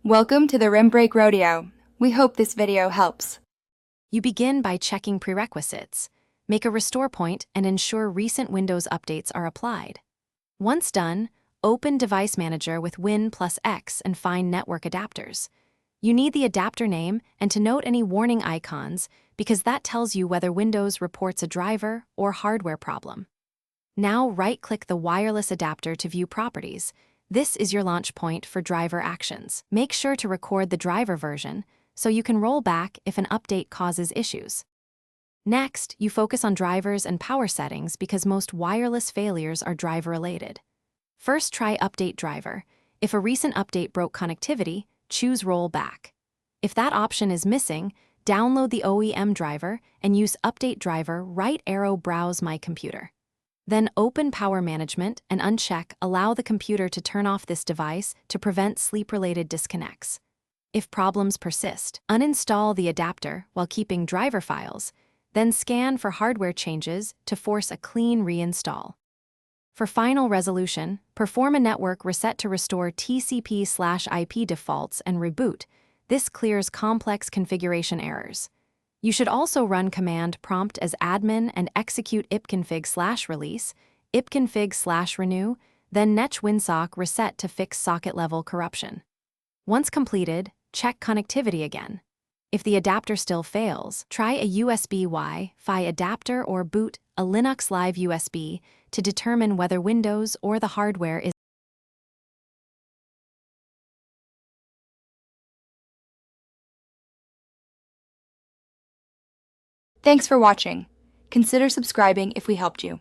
Welcome to the Rim Break Rodeo. We hope this video helps. You begin by checking prerequisites. Make a restore point and ensure recent Windows updates are applied. Once done, open Device Manager with Win+X and find Network Adapters. You need the adapter name and to note any warning icons because that tells you whether Windows reports a driver or hardware problem. Now right-click the wireless adapter to view properties. This is your launch point for driver actions. Make sure to record the driver version so you can roll back if an update causes issues. Next, you focus on drivers and power settings because most wireless failures are driver-related. First, try Update Driver. If a recent update broke connectivity, choose Roll Back. If that option is missing, download the OEM driver and use Update Driver right arrow Browse My Computer. Then open Power Management and uncheck Allow the computer to turn off this device to prevent sleep-related disconnects. If problems persist, uninstall the adapter while keeping driver files, then scan for hardware changes to force a clean reinstall. For final resolution, perform a network reset to restore TCP/IP defaults and reboot. This clears complex configuration errors. You should also run command prompt as admin and execute ipconfig/release, ipconfig/renew, then netch-winsock reset to fix socket-level corruption. Once completed, check connectivity again. If the adapter still fails, try a USB Wi-Fi adapter or boot a Linux Live USB to determine whether Windows or the hardware is. Thanks for watching. Consider subscribing if we helped you.